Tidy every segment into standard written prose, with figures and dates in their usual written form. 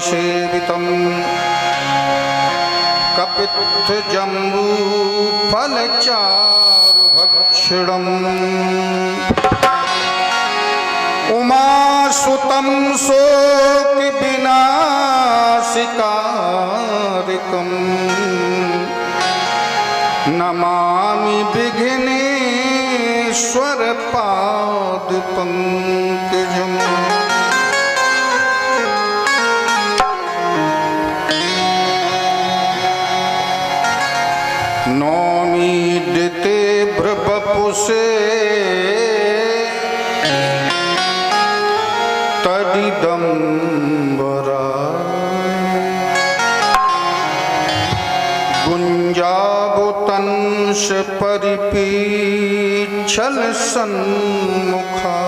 सेवितं कपित्थजम्बूफलचारुभक्षणम् उमासुतं शोकविनाशिकारकम् नमामि विघ्नेश्वर पादपङ्कजम्। नौमीड्यते भ्रवपुषे तदिदम्बरा गुञ्जाबुतंश परिपीच्छल सन्मुखा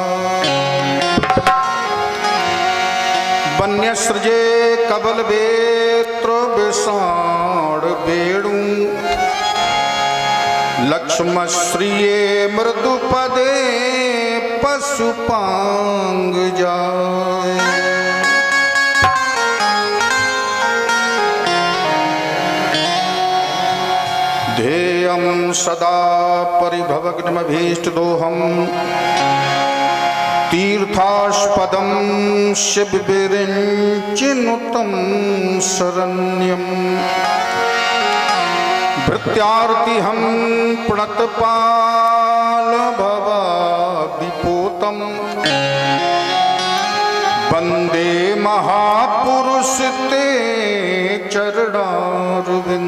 वन्यसृजे कबलवेत्र विषाण वेणु लक्ष्मश्रिये मृदुपदे पशुपांग जाय। ध्येयं सदा परिभवग्नमभीष्टदोहं तीर्थास्पदं शिवविरिञ्चिनुतं शरण्यं भृत्यार्तिहं प्रणतपालभवादिपूतं वन्दे महापुरुष ते चरणारविन्दम्।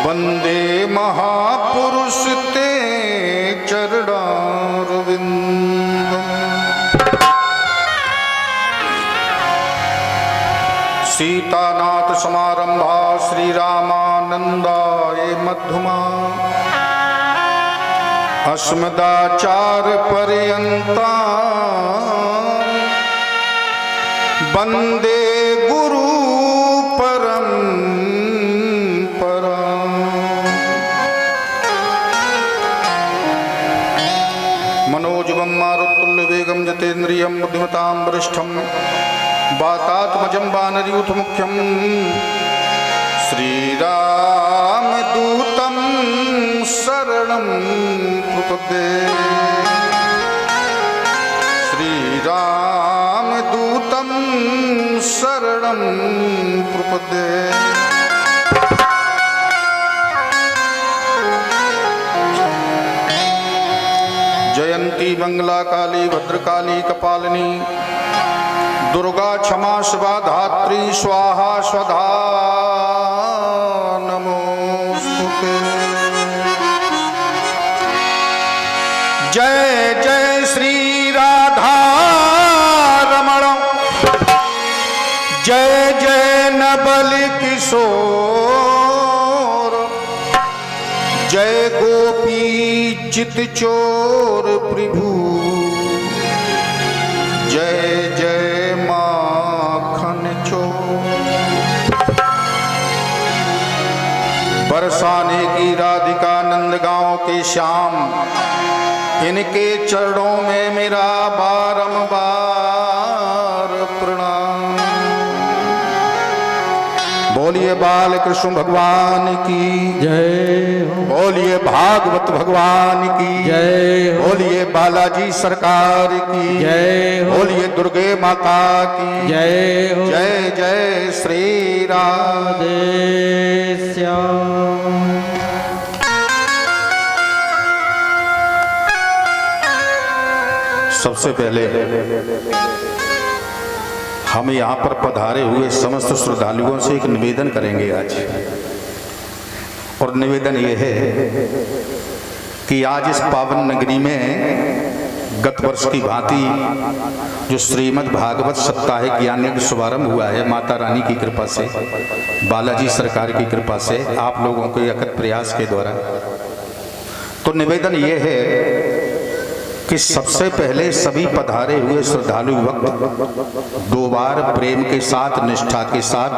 वन्दे महापुरुष ते चरणारविन्दम्। सीतानाथ समारंभा श्रीरामानंदाय मध्यमा अस्मदाचार्य पर्यंता वंदे गुरु परंपरा। मनोजवं मारुतुल्यवेगं जितेन्द्रियं बुद्धिमतां वरिष्ठं वातात्मजं वानरयूथमुख्यं श्रीरामदूतं शरणं प्रपद्ये। श्रीरामदूतं शरणं प्रपद्ये। जयंती मंगला काली भद्रकाली कपालिनी दुर्गा क्षमा शिवा धात्री स्वाहा स्वधा नमोस्तुते। जय जय श्री राधा रमण जय जय नबल किशोर जय गोपी चित चोर प्रभु जय जय माखन चोर। बरसाने की राधिका नंदगांव के श्याम इनके चरणों में मेरा बारंबार प्रणाम। बोलिए बाल कृष्ण भगवान की जय। बोलिए भागवत भगवान की जय। बोलिए बालाजी सरकार की जय। बोलिए दुर्गे माता की जय। जय जय श्री राधे श्याम। सबसे पहले हम यहाँ पर पधारे हुए समस्त श्रद्धालुओं से एक निवेदन करेंगे आज। और निवेदन ये है कि आज इस पावन नगरी में गत वर्ष की भांति जो श्रीमद् भागवत साप्ताहिक ज्ञान यज्ञ शुभारंभ हुआ है माता रानी की कृपा से, बालाजी सरकार की कृपा से, आप लोगों के अकथ प्रयास के द्वारा, तो निवेदन ये है कि सबसे पहले सभी पधारे हुए श्रद्धालु भक्त 2 बार प्रेम के साथ निष्ठा के साथ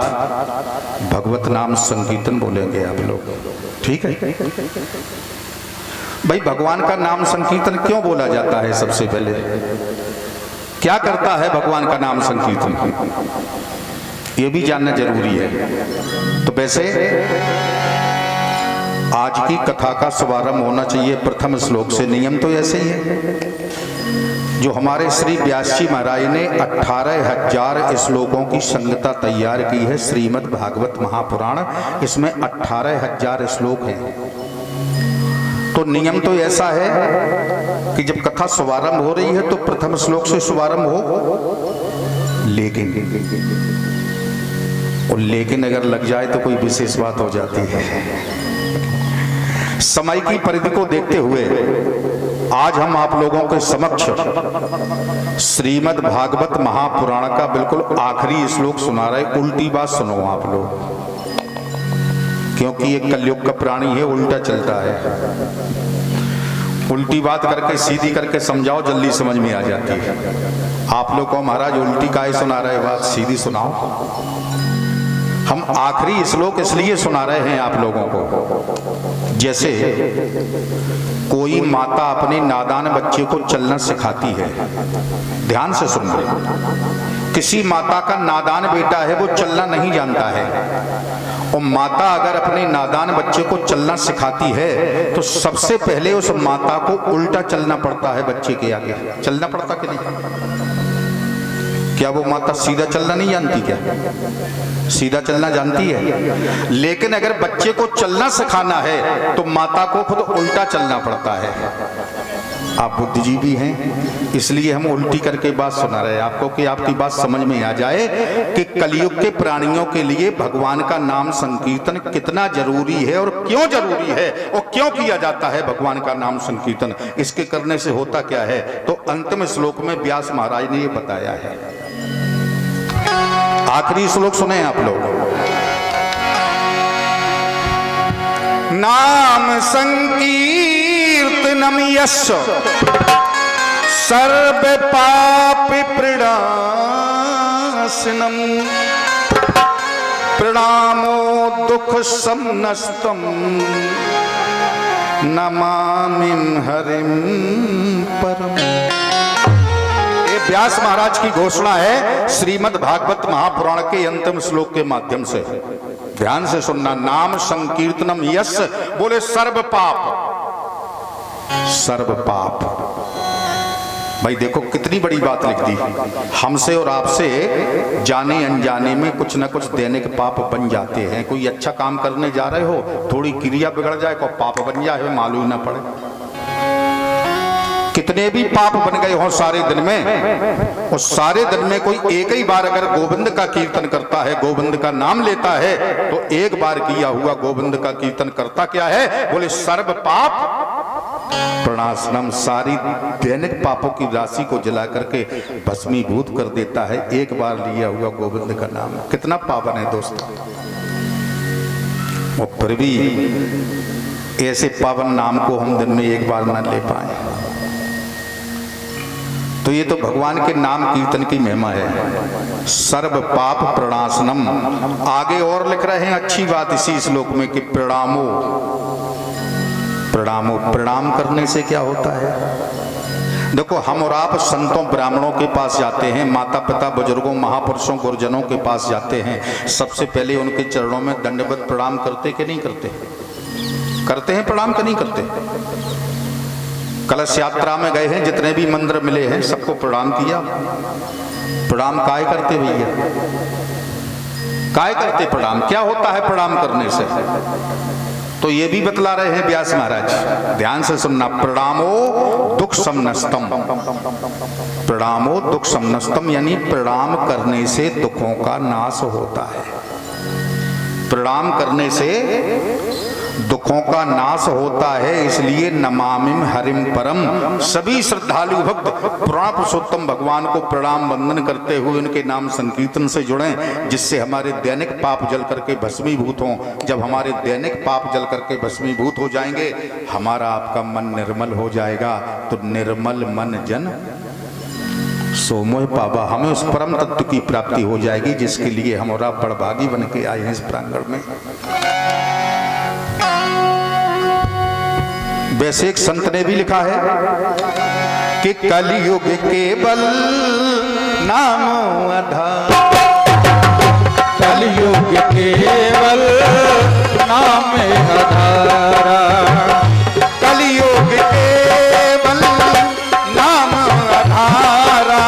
भगवत नाम संकीर्तन बोलेंगे आप लोग, ठीक है? भाई भगवान का नाम संकीर्तन क्यों बोला जाता है? सबसे पहले क्या करता है भगवान का नाम संकीर्तन, ये भी जानना जरूरी है। तो वैसे आज की कथा का शुभारंभ होना चाहिए प्रथम श्लोक से। नियम तो ऐसे ही है। जो हमारे श्री व्यास जी महाराज ने 18,000 श्लोकों की संगता तैयार की है श्रीमद् भागवत महापुराण, इसमें 18,000 श्लोक हैं। तो नियम तो ऐसा है कि जब कथा शुभारंभ हो रही है तो प्रथम श्लोक से शुभारंभ हो, लेकिन अगर लग जाए तो कोई विशेष बात हो जाती है। समय की परिधि को देखते हुए आज हम आप लोगों के समक्ष श्रीमद् भागवत महापुराण का बिल्कुल आखिरी श्लोक सुना रहे। उल्टी बात सुनो आप लोग, क्योंकि ये कलयुग का प्राणी है, उल्टा चलता है। उल्टी बात करके सीधी करके समझाओ, जल्दी समझ में आ जाती है। आप लोग को महाराज उल्टी काहे सुना रहे, बात सीधी सुनाओ। हम आखिरी श्लोक इसलिए सुना रहे हैं आप लोगों को, जैसे कोई माता अपने नादान बच्चे को चलना सिखाती है। ध्यान से सुन रहे, किसी माता का नादान बेटा है, वो चलना नहीं जानता है, और माता अगर अपने नादान बच्चे को चलना सिखाती है तो सबसे पहले उस माता को उल्टा चलना पड़ता है। बच्चे के आगे चलना पड़ता कि नहीं? क्या वो माता सीधा चलना नहीं जानती? क्या सीधा चलना जानती है, लेकिन अगर बच्चे को चलना सिखाना है तो माता को खुद उल्टा चलना पड़ता है। आप बुद्धिजीवी हैं, इसलिए हम उल्टी करके बात सुना रहे हैं आपको, कि आपकी बात समझ में आ जाए कि कलयुग के प्राणियों के लिए भगवान का नाम संकीर्तन कितना जरूरी है और क्यों जरूरी है और क्यों किया जाता है भगवान का नाम संकीर्तन, इसके करने से होता क्या है। तो अंतिम श्लोक में व्यास महाराज ने ये बताया है। आखिरी श्लोक सुने आप लोग। नाम संकीर्तनम यस्य सर्व पाप प्रणाशनम प्रणामो दुख समनस्तम नमामिं हरिं परम। व्यास महाराज की घोषणा है श्रीमद् भागवत महापुराण के अंतिम श्लोक के माध्यम से। ध्यान से सुनना। नाम संकीर्तनम यस, बोले सर्व पाप। भाई देखो कितनी बड़ी बात लिख दी। हमसे और आपसे जाने अनजाने में कुछ न कुछ दैनिक पाप बन जाते हैं। कोई अच्छा काम करने जा रहे हो, थोड़ी क्रिया बिगड़ जाए को पाप बन जाए, मालूम ना पड़े। कितने भी पाप बन गए हो सारे दिन में, और सारे दिन में कोई एक ही बार अगर गोविंद का कीर्तन करता है, गोविंद का नाम लेता है, तो एक बार किया हुआ गोविंद का कीर्तन करता क्या है? बोले सर्व पाप प्रणाशनम, सारी दैनिक पापों की राशि को जला करके भस्मीभूत कर देता है एक बार लिया हुआ गोविंद का नाम। कितना पावन है दोस्तों। और फिर भी ऐसे पावन नाम को हम दिन में एक बार न ले पाए, तो ये तो भगवान के नाम कीर्तन की महिमा है। सर्व पाप प्रणाशनम। आगे और लिख रहे हैं अच्छी बात इसी श्लोक में कि प्रणामो। प्रणाम करने से क्या होता है? देखो हम और आप संतों ब्राह्मणों के पास जाते हैं, माता पिता बुजुर्गों महापुरुषों गुरुजनों के पास जाते हैं, सबसे पहले उनके चरणों में दंडवत प्रणाम करते कि नहीं करते? करते हैं प्रणाम कि नहीं करते? कलश यात्रा में गए हैं, जितने भी मंदिर मिले हैं सबको प्रणाम किया। प्रणाम काय करते भैया? काय करते प्रणाम? क्या होता है प्रणाम करने से? तो ये भी बतला रहे हैं व्यास महाराज। ध्यान से सुनना। प्रणामो दुख समनस्तम। प्रणामो दुख समनस्तम यानी प्रणाम करने से दुखों का नाश होता है। प्रणाम करने से दुखों का नाश होता है, इसलिए नमामिं हरिं परम। सभी श्रद्धालु भक्त पुराण पुरुषोत्तम भगवान को प्रणाम वंदन करते हुए उनके नाम संकीर्तन से जुड़ें, जिससे हमारे दैनिक पाप जल करके भस्मीभूत हों। जब हमारे दैनिक पाप जल करके भस्मीभूत हो जाएंगे, हमारा आपका मन निर्मल हो जाएगा। तो निर्मल मन जन सोमोह पावा, हमें उस परम तत्व की प्राप्ति हो जाएगी, जिसके लिए हम और आप बड़भागी बन के आए हैं इस प्रांगण में। वैसे एक संत ने भी लिखा है कि कलयुग केवल नाम आधार, कलयुग केवल नाम आधारा, कलयुग केवल नाम आधारा,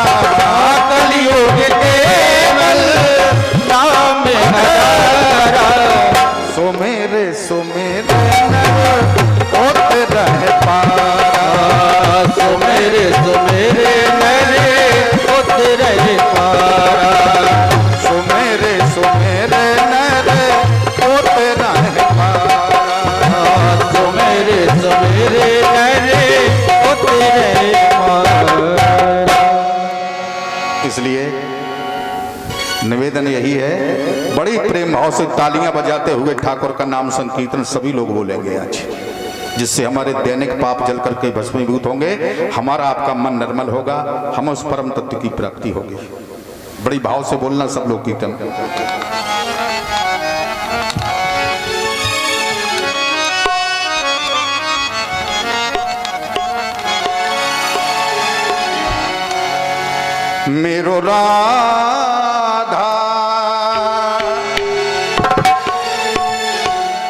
कलयुग केवल नाम आधारा। सुमेरे सुमेरे नर होते रह पारा, सुमेरे सुमेरे मेरे होते रहे पारा, सुमेरे सुमेरे नर होते रह पारा, सुमेरे सुमेरे मेरे होते रहे पारा। इसलिए निवेदन यही है, बड़ी प्रेम भाव से तालियां बजाते हुए ठाकुर का नाम संकीर्तन सभी लोग बोलेंगे आज, जिससे हमारे दैनिक पाप जल करके भस्मीभूत होंगे, हमारा आपका मन निर्मल होगा, हम उस परम तत्व की प्राप्ति होगी। बड़ी भाव से बोलना सब लोग कीर्तन। मेरो राधा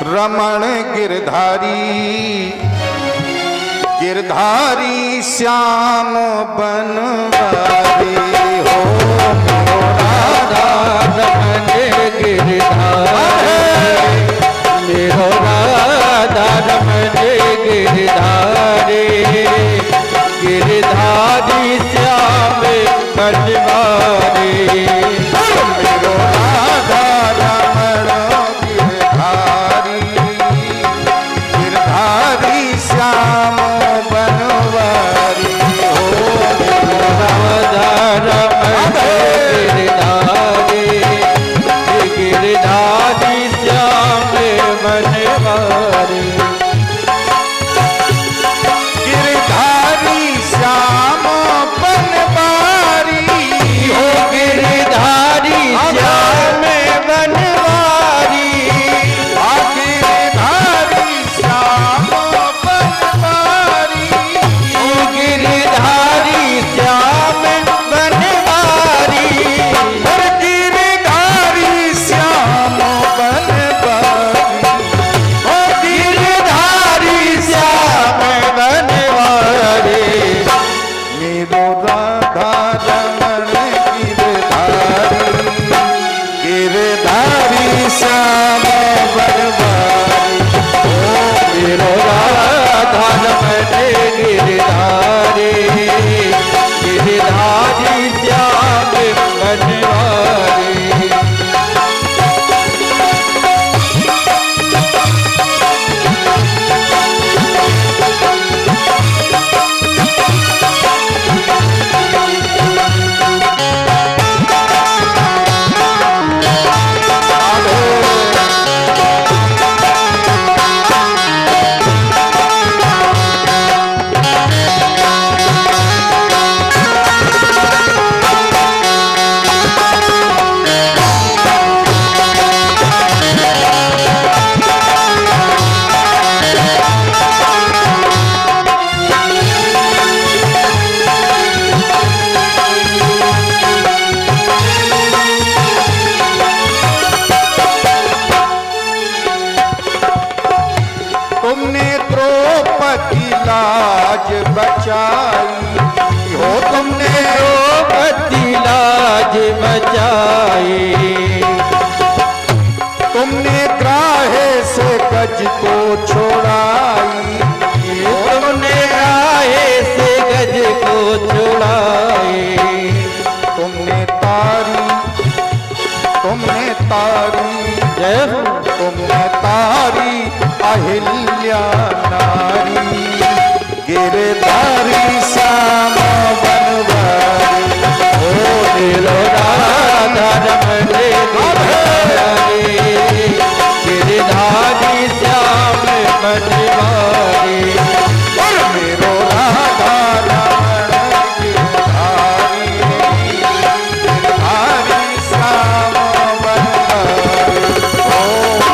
रमण गिरधारी, गिरधारी श्याम बनवारी हो, मेरो राधा रमण गिरधारी, मेरो राधा रमण गिरधारी, गिरधारी श्याम बनवारी, मेरो राधा रमण गिरधारी, गिरधारी श्याम बनवारी हो, मेरो राधा रमण गिरधारी, गिरधारी श्याम बनवारी, गिरधारी श्याम बनवारी हो, गिरधारी श्याम बनवारी, गिरधारी श्याम बनवारी, गिरधारी श्याम बनवारी, हर गिरधारी श्याम बनवारी, ओ गिरधारी श्याम बनवारी, मेरो राधा रमण गिरधारी, गिरधारी श्याम बनवारी, मेरो राधा रमण गिरधारी, गिरधारी श्याम बनवारी। तुमने द्रौपदी लाज बचाई हो, तुमने द्रौपदी लाज बचाई, तुमने ग्राहे से गज को छोड़ाई, तुमने राहे से गज को छुड़ाई, तुमने तारी, तुमने तारी, जय हो तुमने तारी अहिल्या नारी, गिरधारी श्याम बनवारी, ओ मेरो राधा रमण गिरधारी, गिरधारी श्याम बनवारी, और मेरो राधा रमण गिरधारी, गिरधारी श्याम बनवारी, ओ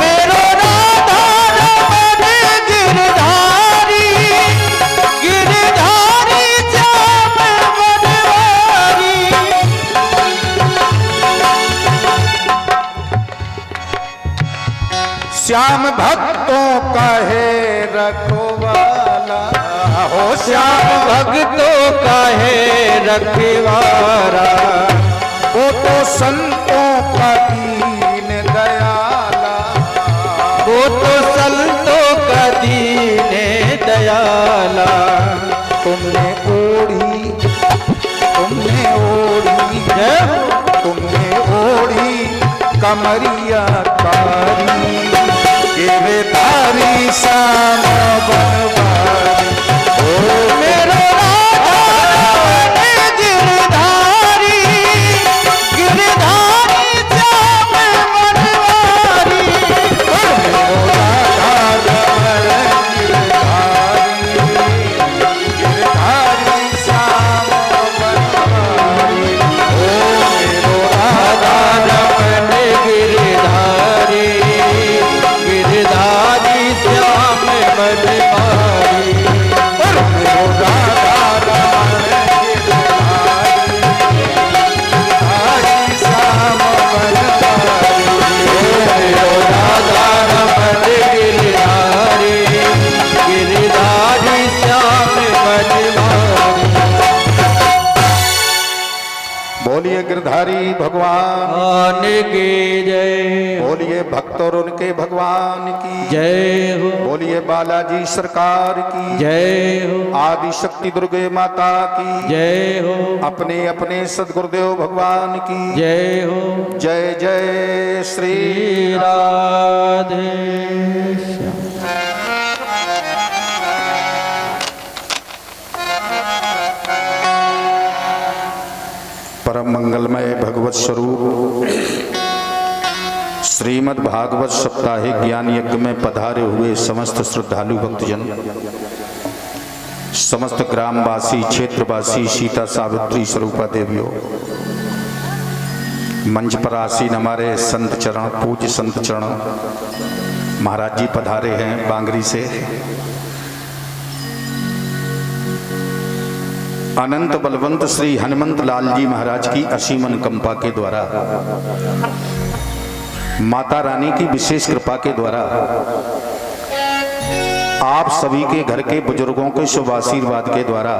मेरो राधा रमण गिरधारी, गिरधारी श्याम श्याम भक्तों का है रखवाला, हो श्याम भक्तों का है रखवारा, वो तो संतों का दीन दयाला, वो तो संतों का दीन दयाला। तुमने ओढ़ी कमरिया तारी, गिरधारी श्याम बनवारी, ओ मेरो राधा गिरधारी, गिरधारी श्याम बनवारी, गिरधारी श्याम बनवारी, गिरधारी, गिरधारी श्याम बनवारी, गिरधारी श्याम बनवारी। बोलिए गिरधारी भगवान की जय, बोलिए भक्त और उनके भगवान की जय हो, बोलिए बालाजी सरकार की जय हो, आदि शक्ति दुर्गे माता की जय हो, अपने अपने सदगुरुदेव भगवान की जय हो। जय जय श्री राधे श्याम। परम मंगलमय भगवत स्वरूप श्रीमद् भागवत सप्ताहिक ज्ञान यज्ञ में पधारे हुए समस्त श्रद्धालु भक्तजन, समस्त ग्रामवासी क्षेत्रवासी, सीता सावित्री स्वरूपा देवियों, मंच पर आसीन हमारे संत चरण, पूज्य संत चरण महाराज जी पधारे हैं बांगरी से। अनंत बलवंत श्री हनुमंत लाल जी महाराज की असीम अनुकंपा के द्वारा, माता रानी की विशेष कृपा के द्वारा, आप सभी के घर के बुजुर्गों के शुभ आशीर्वाद के द्वारा,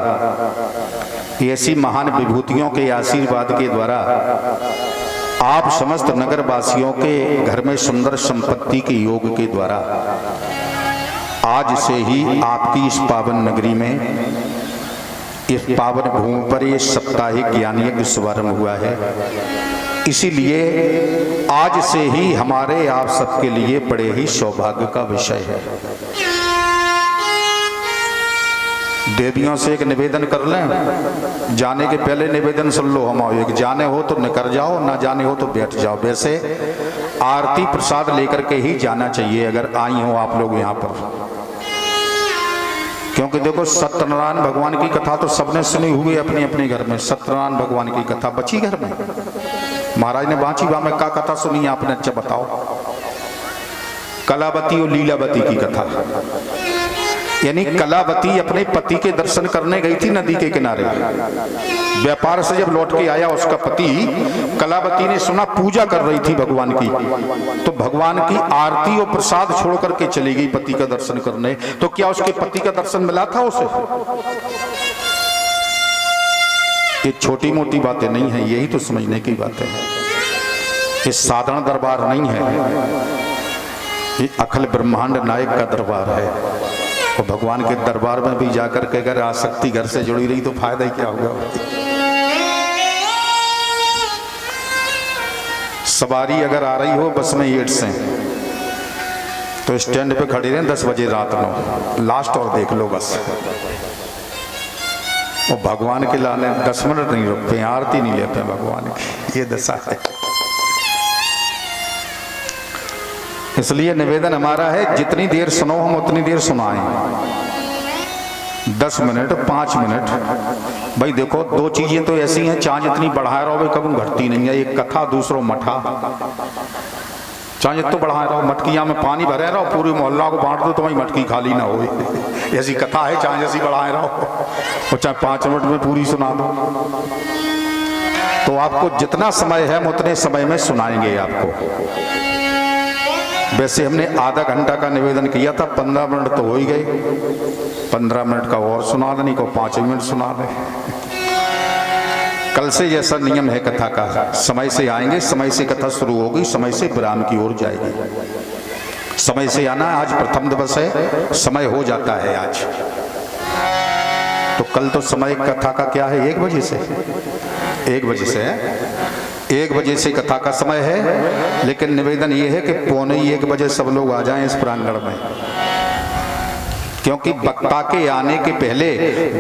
ऐसी महान विभूतियों के आशीर्वाद के द्वारा, आप समस्त नगर वासियों के घर में सुंदर संपत्ति के योग के द्वारा, आज से ही आपकी इस पावन नगरी में, इस पावन भूमि पर ये साप्ताहिक ज्ञान यज्ञ शुभारंभ हुआ है। इसीलिए आज से ही हमारे आप सबके लिए बड़े ही सौभाग्य का विषय है। देवियों से एक निवेदन कर लें, जाने के पहले निवेदन सुन लो हम, एक जाने हो तो निकल जाओ, ना जाने हो तो बैठ जाओ। वैसे आरती प्रसाद लेकर के ही जाना चाहिए अगर आई हो आप लोग यहाँ पर, क्योंकि देखो सत्यनारायण भगवान की कथा तो सबने सुनी हुई अपने अपने घर में। सत्यनारायण भगवान की कथा बची घर में, महाराज ने बांची बा में का कथा सुनी आपने, अच्छा बताओ। कलावती और लीलावती की कथा, यानी कलावती अपने पति के दर्शन करने गई थी नदी के किनारे। व्यापार से जब लौट के आया उसका पति, कलावती ने सुना पूजा कर रही थी भगवान की, तो भगवान की आरती और प्रसाद छोड़ करके चली गई पति का दर्शन करने। तो क्या उसके पति का दर्शन मिला था उसे? ये छोटी मोटी बातें नहीं है, यही तो समझने की बातें हैं। ये साधारण दरबार नहीं है, ये अखिल ब्रह्मांड नायक का दरबार है। और भगवान के दरबार में भी जाकर के अगर आसक्ति घर से जुड़ी रही तो फायदा ही क्या होगा। सवारी अगर आ रही हो बस में एट से, तो स्टैंड पे खड़ी रहें 10 बजे रात में लास्ट, और देख लो बस। और भगवान के लाने 10 मिनट नहीं रुकते, आरती नहीं लेते भगवान की, ये दशा है। इसलिए निवेदन हमारा है, जितनी देर सुनो हम उतनी देर सुनाएं। 10 मिनट 5 मिनट, भाई देखो दो चीजें तो ऐसी हैं, चाहे जितनी बढ़ाए रहो कभी घटती नहीं है। एक कथा, दूसरो मठा। चाहे जितना बढ़ाए रहो, मटकियां में पानी भरे रहो, पूरे मोहल्ला को बांट दो तो वही मटकी खाली ना हो, ऐसी कथा है। चाहे जैसी बढ़ाए रहो और चाहे 5 मिनट में पूरी सुना दो। तो आपको जितना समय है हम उतने समय में सुनाएंगे आपको। वैसे हमने आधा घंटा का निवेदन किया था, 15 मिनट तो हो ही गए, 15 मिनट का और सुना दें, को 5 मिनट सुना दें। कल से जैसा नियम है कथा का, समय से आएंगे, समय से कथा शुरू होगी, समय से विराम की ओर जाएगी। समय से आना, आज प्रथम दिवस है, समय हो जाता है आज। तो कल तो समय कथा का क्या है, 1 बजे से, 1 बजे से है, 1 बजे से कथा का समय है। लेकिन निवेदन ये है कि 12:45 बजे सब लोग आ जाएं इस प्रांगण में, क्योंकि वक्ता के आने के पहले,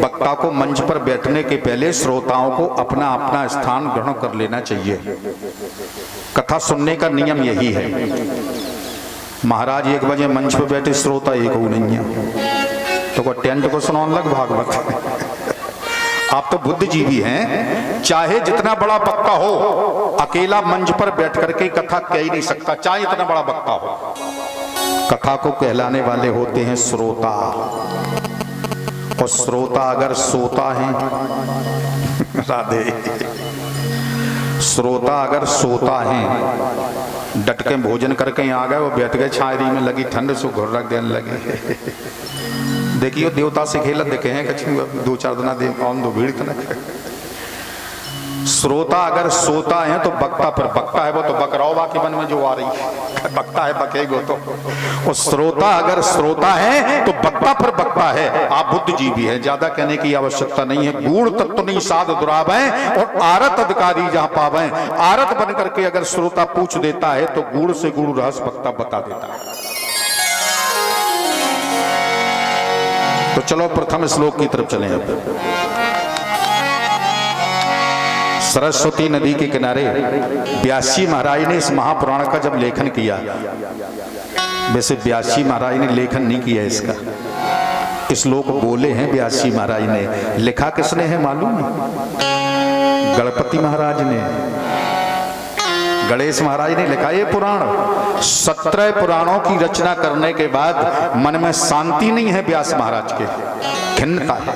वक्ता को मंच पर बैठने के पहले श्रोताओं को अपना अपना स्थान ग्रहण कर लेना चाहिए। कथा सुनने का नियम यही है। महाराज 1 बजे मंच पर बैठे, श्रोता एक हो नहीं है, तो कोई टेंट को सुनाने लग भागवत। आप तो बुद्धिजीवी हैं, चाहे जितना बड़ा वक्ता हो, अकेला मंच पर बैठ करके कथा कह ही नहीं सकता, चाहे इतना बड़ा वक्ता हो। कथा को कहलाने वाले होते हैं श्रोता, और श्रोता अगर सोता है राधे, श्रोता अगर सोता है, डट के भोजन करके आ गए, वो बैठ गए, छायरी में लगी ठंड से घुर्रक देने लगे। देखियो देवता से खेलत देखे हैं कछु 2-4 दिना दे ऑन दो भीड़ तक। श्रोता अगर सोता है तो बकता पर बकता है, वो तो बकरौबा के मन में जो आ रही है, बकता है बकेगो तो। और श्रोता अगर श्रोता है तो बकता पर बकता है। आप बुद्धिजीवी है, ज्यादा कहने की आवश्यकता नहीं है। गूढ़ तत्व नहीं साध दुरावे, और आरत अधिकारी जहां पावे। आरत बन करके अगर श्रोता पूछ देता है तो गूढ़ से गूढ़ रहस्य बकता बता देता है। तो चलो प्रथम श्लोक की तरफ चलें। अब सरस्वती नदी के किनारे व्यासी महाराज ने इस महापुराण का जब लेखन किया, वैसे व्यासी महाराज ने लेखन नहीं किया इसका, श्लोक बोले हैं व्यासी महाराज ने। लिखा किसने है मालूम है? गणपति महाराज ने, गणेश महाराज ने लिखा ये पुराण। 17 पुराणों की रचना करने के बाद मन में शांति नहीं है व्यास महाराज के, खिन्नता है।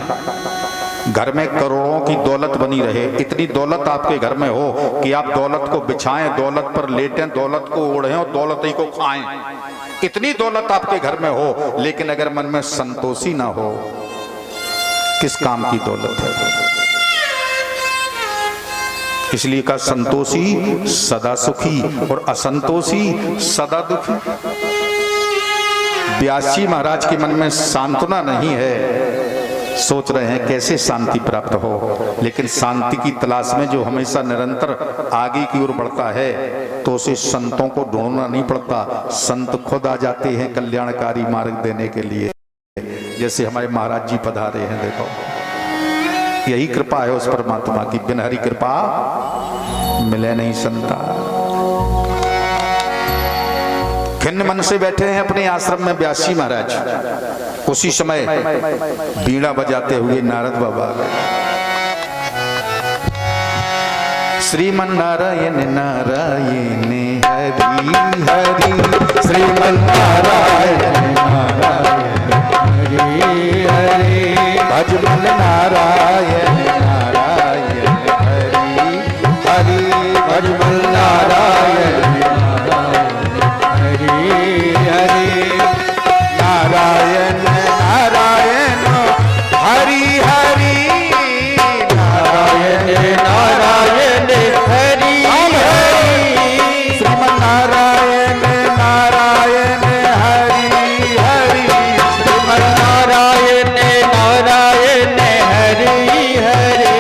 घर में करोड़ों की दौलत बनी रहे, इतनी दौलत आपके घर में हो कि आप दौलत को बिछाएं, दौलत पर लेटें, दौलत को ओढ़ें और दौलत ही को खाएं, इतनी दौलत आपके घर में हो, लेकिन अगर मन में संतोषी ना हो, किस काम की दौलत है? इसलिए का संतोषी सदा सुखी और असंतोषी सदा दुखी। व्यासी महाराज के मन में सांत्वना नहीं है, सोच रहे हैं कैसे शांति प्राप्त हो, लेकिन शांति की तलाश में जो हमेशा निरंतर आगे की ओर बढ़ता है तो उसे संतों को ढूंढना नहीं पड़ता, संत खुद आ जाते हैं कल्याणकारी मार्ग देने के लिए। जैसे हमारे महाराज जी पधारे हैं, देखो यही कृपा है उस परमात्मा की, बिन हरि कृपा मिले नहीं संता। खिन्न मन से बैठे हैं अपने आश्रम में व्यासी महाराज। उसी समय बीड़ा बजाते हुए नारद बाबा आ गए। श्रीमन नारायण नारायण हरि हरि, श्रीमन नारायण नारायण हरि हरि, भजमन नारायण नारायण हरि हरि, भजमन नारायण नारायण हरि हरि, नारायण नारायण हरि हरि, नारायण नारायण हरि हरि, श्रीमन नारायण नारायण हरि हरि, श्रीमन नारायण नारायण हरि हरि,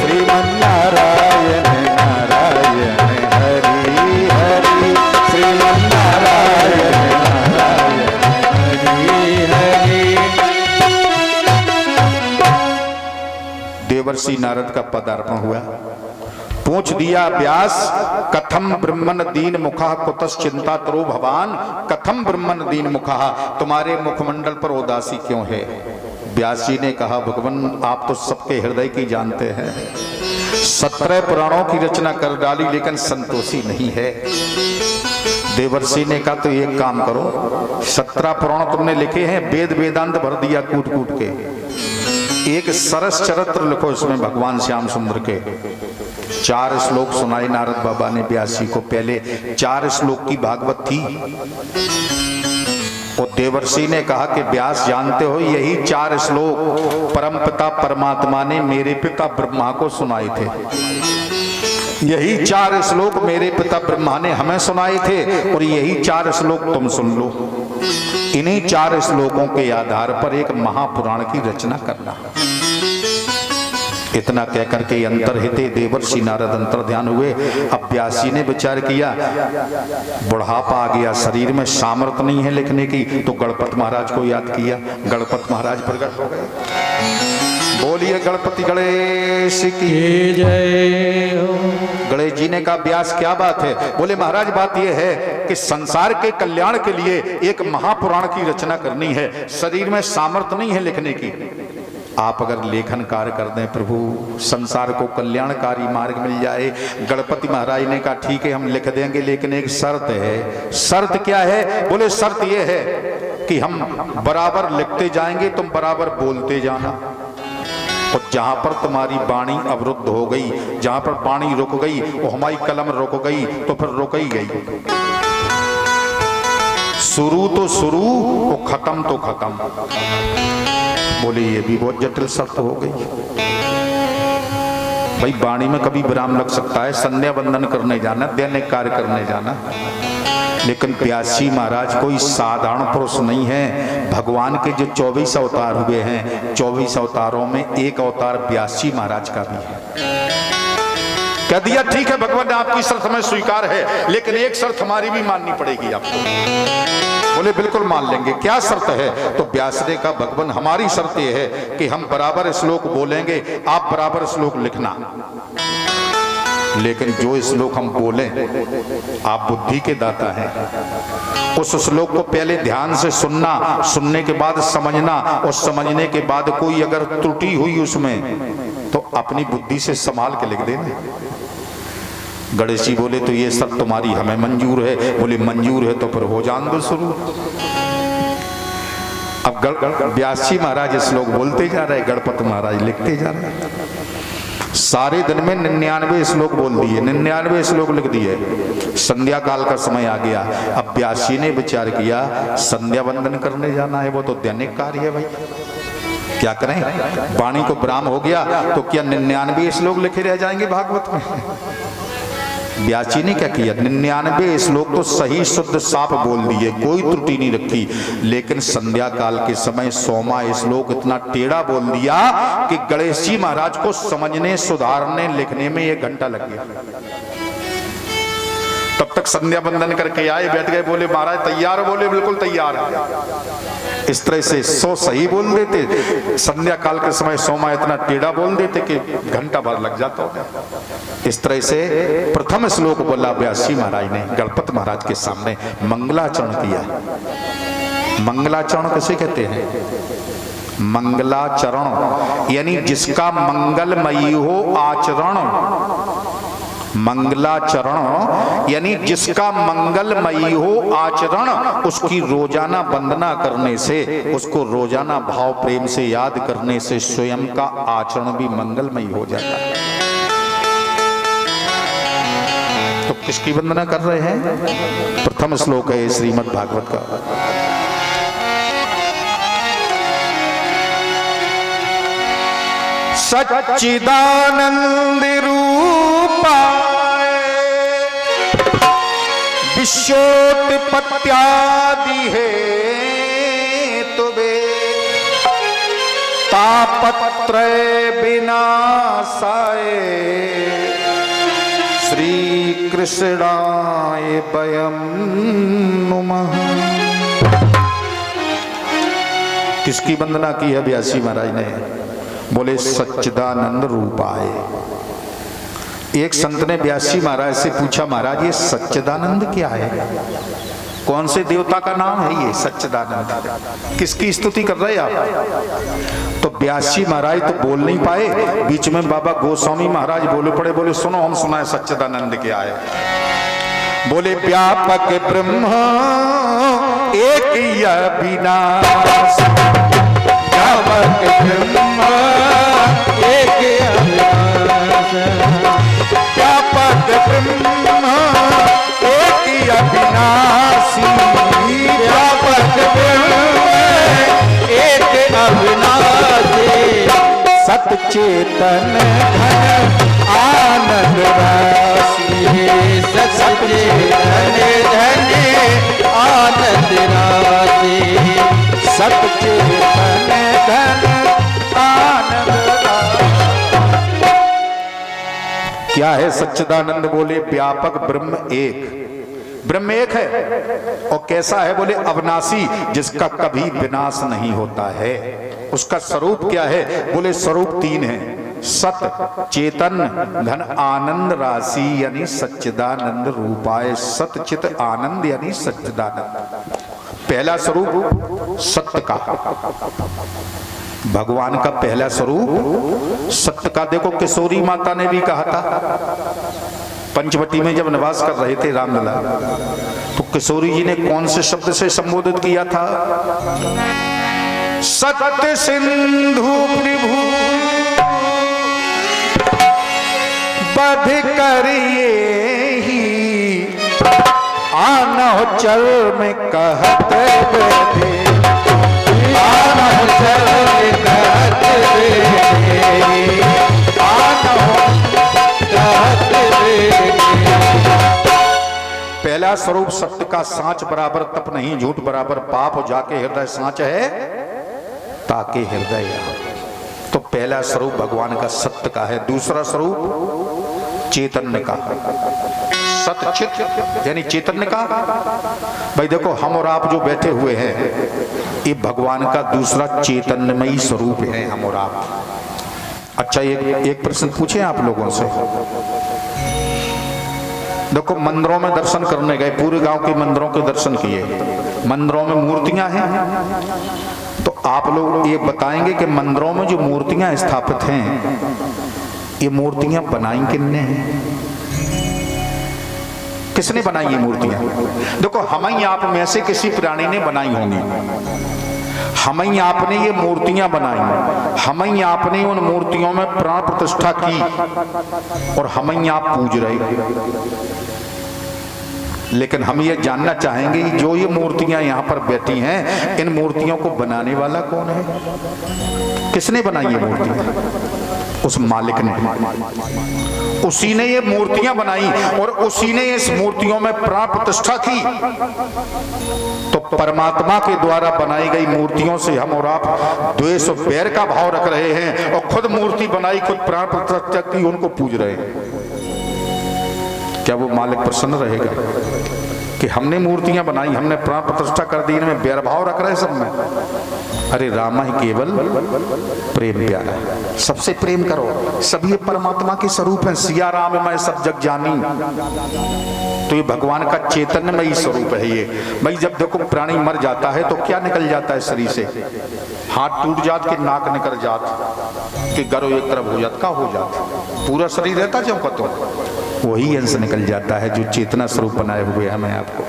श्रीमन नारायण नारायण हरि हरि, श्रीमन नारायण नारायण हरि हरि। देवर्षि नारद का पदार्पण हुआ। पूछ दिया व्यास, कथम ब्रह्मन दीन मुखा कुतश्चिंता तरो भवान, कथम ब्रह्मन दीन मुखा, तुम्हारे मुखमंडल पर उदासी क्यों है? व्यास जी ने कहा, भगवान आप तो सबके हृदय की जानते हैं, 17 पुराणों की रचना कर डाली लेकिन संतोषी नहीं है। देवर्षि ने कहा तो एक काम करो, 17 पुराण तुमने लिखे हैं, वेद वेदांत भर दिया कूट कूट के, एक सरस चरित्र लिखो इसमें भगवान श्याम सुंदर के, 4 श्लोक सुनाए नारद बाबा ने व्यासी को। पहले 4 श्लोक की भागवत थी। और देवर्षि ने कहा कि व्यास जानते हो यही 4 श्लोक परमपिता परमात्मा ने मेरे पिता ब्रह्मा को सुनाए थे। यही 4 श्लोक मेरे पिता ब्रह्मा ने हमें सुनाए थे और यही 4 श्लोक तुम सुन लो। इन्हीं 4 श्लोकों के आधार पर एक महापुराण की रचना करना। इतना कहकर के अंतर्हिते देवर्षि नारद अंतर ध्यान हुए। अब व्यासी ने विचार किया, बुढ़ापा आ गया, शरीर में सामर्थ्य नहीं है लिखने की, तो गणपत महाराज को याद किया। गणपत महाराज प्रकट हो गए। बोलिए गणपति गणेश की जय हो। गणेश जी ने कहा व्यास क्या बात है? बोले महाराज बात यह है कि संसार के कल्याण के लिए एक महापुराण की रचना करनी है, शरीर में सामर्थ्य नहीं है लिखने की। आप अगर लेखन कार्य कर दें प्रभु, संसार को कल्याणकारी मार्ग मिल जाए। गणपति महाराज ने कहा ठीक है हम लिख देंगे, लेकिन एक शर्त है। शर्त क्या है? बोले शर्त यह है कि हम बराबर लिखते जाएंगे, तुम बराबर बोलते जाना। और जहां पर तुम्हारी वाणी अवरुद्ध हो गई, जहां पर वाणी रुक गई, वो हमारी कलम रुक गई, तो फिर रुक ही गई। शुरू तो शुरू, वो खत्म तो खत्म। बोले ये भी बहुत जटिल शर्त हो गई। भाई वाणी में कभी विराम लग सकता है, संध्या वंदन करने जाना, दैनिक कार्य करने जाना, लेकिन व्यासी महाराज कोई साधारण पुरुष नहीं है। भगवान के जो 24 अवतार हुए हैं, 24 अवतारों में एक अवतार व्यासी महाराज का भी है। कह दिया ठीक है भगवान आपकी शर्त हमें स्वीकार है, लेकिन एक शर्त हमारी भी माननी पड़ेगी आपको। बोले बिल्कुल मान लेंगे। क्या शर्त है? तो व्यास ने कहा भगवान हमारी शर्त यह है कि हम बराबर श्लोक बोलेंगे, आप बराबर श्लोक लिखना, लेकिन जो श्लोक हम बोलें, आप बुद्धि के दाता हैं, उस श्लोक को पहले ध्यान से सुनना, सुनने के बाद समझना, और समझने के बाद कोई अगर त्रुटि हुई उसमें तो अपनी बुद्धि से संभाल के लिख देना। गणेश जी बोले तो ये सब तुम्हारी हमें मंजूर है। बोले मंजूर है तो फिर हो जान दो शुरू। अब व्यासी महाराज श्लोक बोलते जा रहे, गणपत महाराज लिखते जा रहे। सारे दिन में 99 श्लोक बोल दिए, 99 श्लोक लिख दिए। संध्या काल का समय आ गया। अब व्यासी ने विचार किया संध्या वंदन करने जाना है, वो तो दैनिक कार्य है भाई, क्या करें? वाणी को विराम हो गया तो क्या 99 श्लोक लिखे रह जाएंगे भागवत में? व्यासी ने क्या किया, 99 श्लोक तो सही शुद्ध साफ बोल दिए, कोई त्रुटि नहीं रखी, लेकिन संध्या काल के समय 100वां श्लोक इतना टेढ़ा बोल दिया कि गणेश जी महाराज को समझने, सुधारने, लिखने में 1 घंटा लग गया। तब तक संध्या वंदन करके आए, बैठ गए। बोले महाराज तैयार हो? बोले बिल्कुल तैयार है। इस तरह से 100 सही बोल देते, संध्या काल के समय 100वां इतना टेढ़ा बोल देते कि घंटा भर लग जाता होगा। इस तरह से प्रथम श्लोक बोला व्यासी महाराज ने गणपत महाराज के सामने, मंगलाचरण किया। मंगलाचरण किसे कहते हैं? मंगलाचरण यानी जिसका मंगलमयी हो आचरण। मंगलाचरण यानी जिसका मंगलमयी हो आचरण, उसकी रोजाना वंदना करने से, उसको रोजाना भाव प्रेम से याद करने से स्वयं का आचरण भी मंगलमयी हो जाता है। तो किसकी वंदना कर रहे हैं? प्रथम श्लोक है श्रीमद् भागवत का। सच्चिदानंद रूपाय विश्वोत्पत्त्यादि हेतुवे तापत्रय विनाशाय श्री कृष्णाय वयं नुमः। किसकी वंदना की है व्यासी महाराज ने? बोले सच्चिदानंद रूपाय। एक संत ने व्यासी महाराज से पूछा महाराज ये सच्चिदानंद क्या है? कौन से देवता का नाम है ये सच्चिदानंद? किसकी स्तुति कर रहे आप? तो व्यासी महाराज तो बोल नहीं पाए, बीच में बाबा गोस्वामी महाराज बोले पड़े। बोले सुनो हम सुनाए सच्चिदानंद क्या है। बोले व्यापक ब्रह्म एक अविनाश, व्यापक ब्रह्म एक अविनाश, चेतन घन आनंद राशि, सत चेतन घन आनंद राशि, सत चेतन घन आनंद राशि। क्या है सच्चिदानंद? बोले व्यापक ब्रह्म एक। ब्रह्म एक है और कैसा है? बोले अविनाशी, जिसका कभी विनाश नहीं होता है। उसका स्वरूप क्या है? बोले स्वरूप तीन है, सत चेतन घन आनंद राशि यानी सच्चिदानंद रूपाय, सत चित आनंद यानी सच्चिदानंद। पहला स्वरूप सत्य का, भगवान का पहला स्वरूप सत्य का। देखो किशोरी माता ने भी कहा था, पंचवटी में जब निवास कर रहे थे रामलला, तो किशोरी जी ने कौन से शब्द से संबोधित किया था? सत्य सिंधु प्रभु बध करिए ही, आनह चल में कहत बैठे, आनह चल में कहत बैठे, आनह कहत बैठे। पहला स्वरूप सत्य का, सांच बराबर तप नहीं, झूठ बराबर पाप, जाके हृदय सांच है ताके हृदय। तो पहला स्वरूप भगवान का सत्य का है। दूसरा स्वरूप चैतन्य का, सतचित यानी चैतन्य का। भाई देखो हम और आप जो बैठे हुए हैं, ये भगवान का दूसरा चैतन्यमयी स्वरूप है, हम और आप। अच्छा एक प्रश्न पूछे आप लोगों से। देखो मंदिरों में दर्शन करने गए, पूरे गांव के मंदिरों के दर्शन किए, मंदिरों में मूर्तियां हैं, तो आप लोग ये बताएंगे कि मंदिरों में जो मूर्तियां स्थापित हैं, ये मूर्तियां बनाई किसने हैं? किसने बनाई ये मूर्तियां? देखो हम ही आप में से किसी प्राणी ने बनाई होंगी, हम ही आपने ये मूर्तियां बनाई, हम ही आपने उन मूर्तियों में प्राण प्रतिष्ठा की और हम ही आप पूज रहे। लेकिन हम ये जानना चाहेंगे जो ये मूर्तियां यहाँ पर बैठी हैं, इन मूर्तियों को बनाने वाला कौन है? किसने बनाई ये मूर्तियां? उस मालिक ने, उसी ने ये मूर्तियां बनाई और उसी ने इस मूर्तियों में प्राण प्रतिष्ठा की। तो परमात्मा के द्वारा बनाई गई मूर्तियों से हम और आप द्वेष और बैर का भाव रख रहे हैं और खुद मूर्ति बनाई, खुद प्राण प्रतिष्ठा की, उनको पूज रहे हैं। क्या वो मालिक प्रसन्न रहेगा कि हमने मूर्तियां बनाई, हमने प्राण प्रतिष्ठा कर दी, इनमें बैर भाव रख रहे सब में? अरे रामा ही केवल प्रेम प्यारा, सबसे प्रेम करो, सब ये परमात्मा के स्वरूप हैं। सिया राम मैं सब जग जानी, तो ये भगवान का चैतन्यमयी स्वरूप है ये। भाई जब देखो प्राणी मर जाता है तो क्या निकल जाता है शरीर से? हाथ टूट जात के नाक निकल जात कि गरो एक तरफ हो जात, का हो जात, पूरा शरीर रहता जो कतो, वही अंश निकल जाता है जो चेतना स्वरूप बनाए हुए हमें आपको।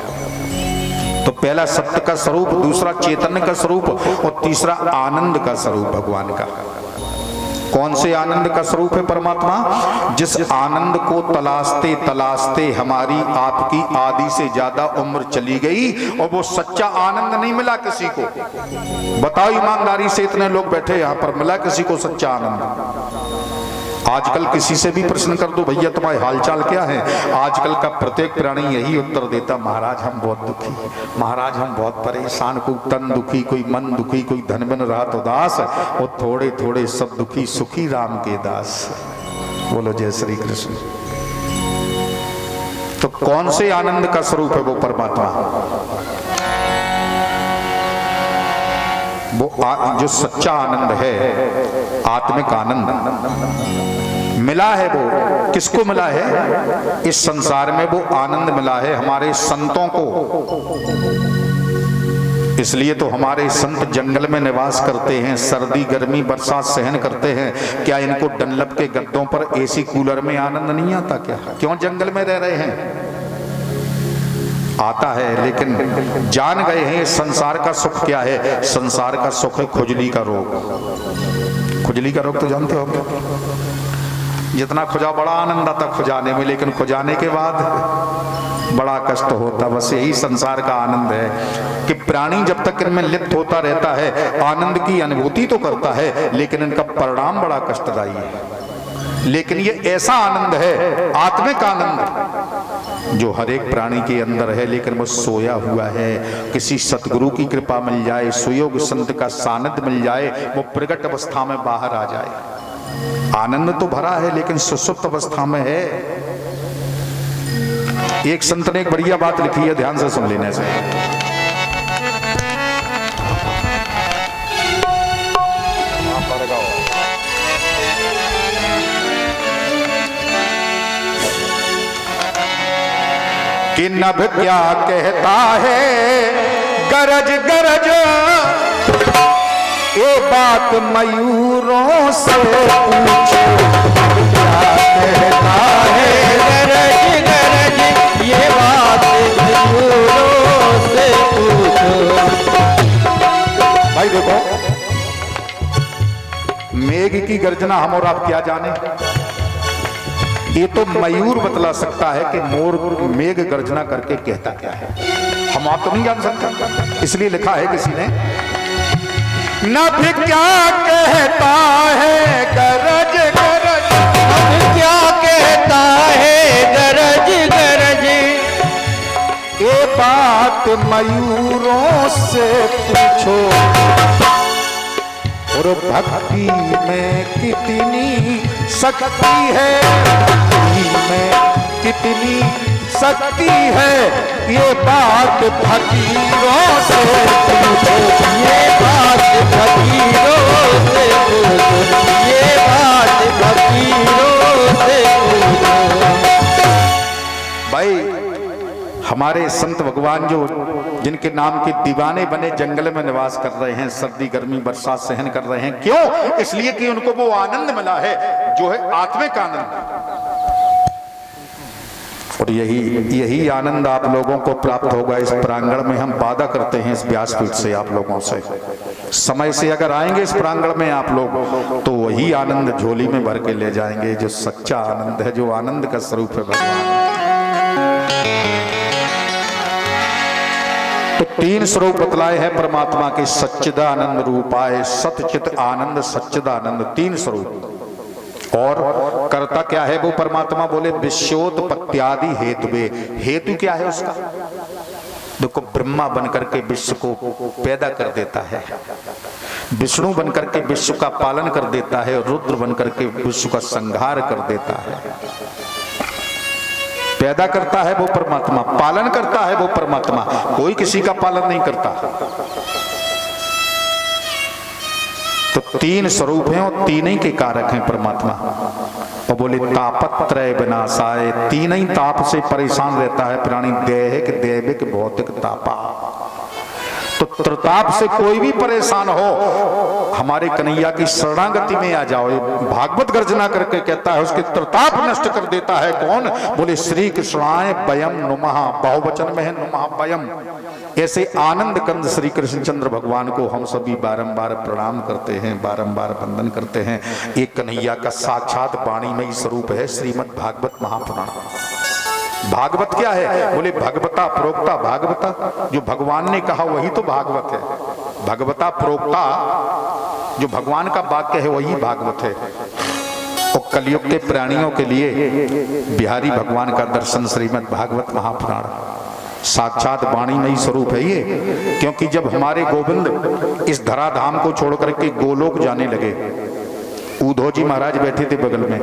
तो पहला सत्य का स्वरूप, दूसरा चैतन्य का स्वरूप और तीसरा आनंद का स्वरूप भगवान का। कौन से आनंद का स्वरूप है परमात्मा? जिस आनंद को तलाशते तलाशते हमारी आपकी आदि से ज्यादा उम्र चली गई और वो सच्चा आनंद नहीं मिला किसी को। बताओ ईमानदारी से, इतने लोग बैठे यहाँ पर, मिला किसी को सच्चा आनंद? आजकल किसी से भी प्रश्न कर दो, भैया तुम्हारे हालचाल क्या है, आजकल का प्रत्येक प्राणी यही उत्तर देता, महाराज हम बहुत दुखी, महाराज हम बहुत परेशान, कोई तन दुखी, कोई मन दुखी, कोई धन बिन रात उदास, और थोड़े थोड़े सब दुखी, सुखी राम के दास। बोलो जय श्री कृष्ण। तो कौन से आनंद का स्वरूप है वो परमात्मा? वो जो सच्चा आनंद है, आत्मिक आनंद मिला है, वो किसको मिला है? इस संसार में वो आनंद मिला है हमारे संतों को। इसलिए तो हमारे संत जंगल में निवास करते हैं, सर्दी गर्मी बरसात सहन करते हैं। क्या इनको डनलप के गद्दों पर एसी कूलर में आनंद नहीं आता क्या? क्यों जंगल में रह रहे हैं? आता है, लेकिन जान गए हैं संसार का सुख क्या है। संसार का सुख है खुजली का रोग। खुजली का रोग तो जानते हो, जितना खुजा बड़ा आनंद आता खुजाने में, लेकिन खुजाने के बाद बड़ा कष्ट होता। बस यही संसार का आनंद है कि प्राणी जब तक इनमें लिप्त होता रहता है आनंद की अनुभूति तो करता है, लेकिन इनका परिणाम बड़ा कष्टदायी है। लेकिन ये ऐसा आनंद है, आत्मिक आनंद, जो हर एक प्राणी के अंदर है, लेकिन वो सोया हुआ है। किसी सतगुरु की कृपा मिल जाए, सुयोग संत का सानिध्य मिल जाए, वो प्रगट अवस्था में बाहर आ जाए। आनंद तो भरा है लेकिन सुसुप्त अवस्था में है। एक संत ने एक बढ़िया बात लिखी है, ध्यान से सुन लेने से। कि नभ क्या कहता है गरज गरज, ये बात मयूरों से पूछो। क्या कहता है गरज गरज, ये बात मयूरों से पूछो। भाई देखो, मेघ की गर्जना हम और आप क्या जाने, ये तो मयूर बतला सकता है कि मोर मेघ गर्जना करके कहता क्या है। हम आप तो नहीं जान सकते, इसलिए लिखा है किसी ने, नभ क्या कहता है गरज गरज, नभ क्या कहता है गरज गरज, ये बात मयूरों से पूछो। और भक्ति में कितनी शक्ति है, भक्ति में कितनी शक्ति है, ये बात फकीरों से पूछो। ये बात फकीरों से पूछो, ये बात फकीरों से पूछो। भाई हमारे संत भगवान जो जिनके नाम के दीवाने बने जंगल में निवास कर रहे हैं, सर्दी गर्मी बरसात सहन कर रहे हैं, क्यों? इसलिए कि उनको वो आनंद मिला है जो है आत्मिक आनंद। और यही आनंद आप लोगों को प्राप्त होगा इस प्रांगण में। हम वादा करते हैं इस व्यासपीठ से आप लोगों से, समय से अगर आएंगे इस प्रांगण में आप लोग, तो वही आनंद झोली में भर के ले जाएंगे जो सच्चा आनंद है, जो आनंद का स्वरूप है भगवान। तो तीन स्वरूप बतलाए हैं परमात्मा के, सच्चिदानंद रूपाय, सतचित आनंद सच्चिदानंद, तीन स्वरूप। और कर्ता क्या है वो परमात्मा, बोले विश्वोत्पत्त्यादि हेतुवे। हेतु क्या है उसका? देखो, ब्रह्मा बनकर के विश्व को पैदा कर देता है, विष्णु बनकर के विश्व का पालन कर देता है, रुद्र बनकर के विश्व का संहार कर देता है। पैदा करता है वो परमात्मा, पालन करता है वो परमात्मा, कोई किसी का पालन नहीं करता। तो तीन स्वरूप हैं और तीन ही के कारक हैं परमात्मा। और बोले तापत्रय विनाशाय, तीन ही ताप से परेशान रहता है प्राणी, दैहिक दैविक भौतिक तापा। तो त्रिताप से कोई भी परेशान हो, हमारे कन्हैया की शरणागति में आ जाओ। भागवत गर्जना करके कहता है उसके त्रिताप नष्ट कर देता है। कौन? बोले श्री कृष्णाय वयम नुमः, बहुवचन में है नुमः वयम। ऐसे आनंद कंद श्री कृष्णचंद्र भगवान को हम सभी बारंबार प्रणाम करते हैं, बारंबार वंदन करते हैं। एक कन्हैया का साक्षात वाणीमय स्वरूप है श्रीमद् भागवत महापुराण। भागवत क्या है? बोले भगवता प्रोक्ता भागवता, जो भगवान ने कहा वही तो भागवत है। भगवता प्रोक्ता, जो भगवान का वाक्य है वही भागवत है। और कलयुग के प्राणियों के लिए बिहारी भगवान का दर्शन श्रीमद् भागवत महापुराण साक्षात वाणीमय स्वरूप है ये। क्योंकि जब हमारे गोविंद इस धराधाम को छोड़ करके गोलोक जाने लगे, उद्धव जी महाराज बैठे थे बगल में,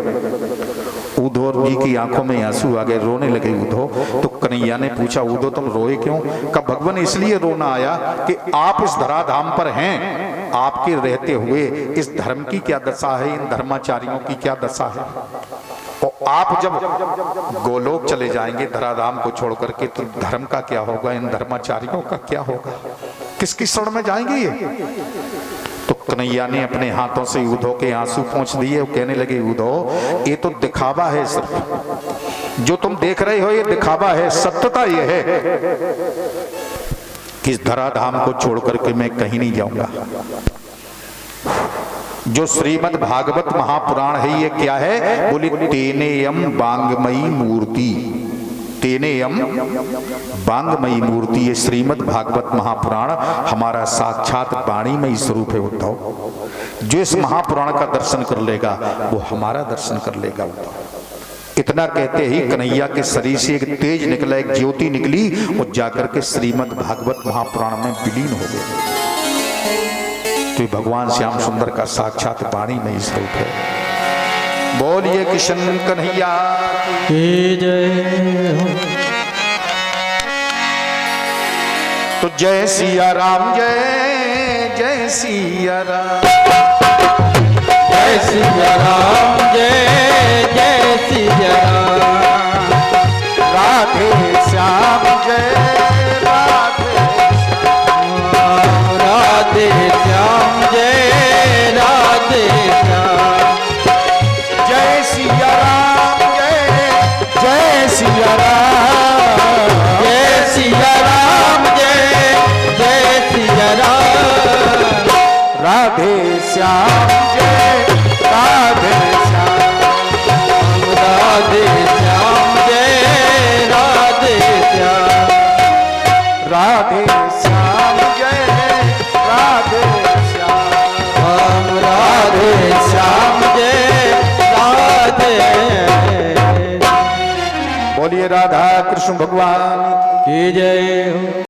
उद्धव जी की आंखों में आंसू आ गए, रोने लगे उद्धव। तो कन्हैया ने पूछा, उद्धव तुम रोए क्यों? कहा भगवान इसलिए रोना आया कि आप इस धराधाम पर हैं, आपके रहते हुए इस धर्म की क्या दशा है, इन धर्माचारियों की क्या दशा है। और आप जब गोलोक चले जाएंगे धराधाम को छोड़ करके, तो धर्म का क्या होगा, इन धर्माचारियों का क्या होगा, किसकी शरण में जाएंगे ये? तो कन्हैया ने अपने हाथों से उद्धव के आंसू पोंछ दिए। कहने लगे उद्धव ये तो दिखावा है, सिर्फ जो तुम देख रहे हो ये दिखावा है, सत्यता ये है कि इस धराधाम को छोड़ करके मैं कहीं नहीं जाऊंगा। जो श्रीमद् भागवत महापुराण है ये क्या है? बोले तेनेयम वांगमयी मूर्ति, तेनेयम बांगमयी मूर्ति, ये श्रीमद् भागवत महापुराण हमारा साक्षात वाणीमयी स्वरूप है उद्धव। जो इस महापुराण का दर्शन कर लेगा वो हमारा दर्शन कर लेगा उद्धव। इतना कहते ही कन्हैया के शरीर से एक तेज निकला, एक ज्योति निकली और जाकर के श्रीमद् भागवत महापुराण में विलीन हो गए। तो भगवान श्याम सुंदर का साक्षात वाणीमयी स्वरूप है। बोलिए किशन कन्हैया की जय हो। तो जय सिया राम, जय जय सिया राम, जय सिया राम, जय जय सिया राम। राधे श्याम, जय राधे श्याम, राधे श्याम, जय राधे श्याम। जय सिया राम, जय सिया राम, जय सिया राम, जय जय सिया राम। राधे श्याम, जय राधे श्याम, राधे श्याम, जय राधे श्याम। राधे श्याम, जय राधे श्याम, राधे श्याम, जय राधे। बोलिए राधा कृष्ण भगवान की जय हो।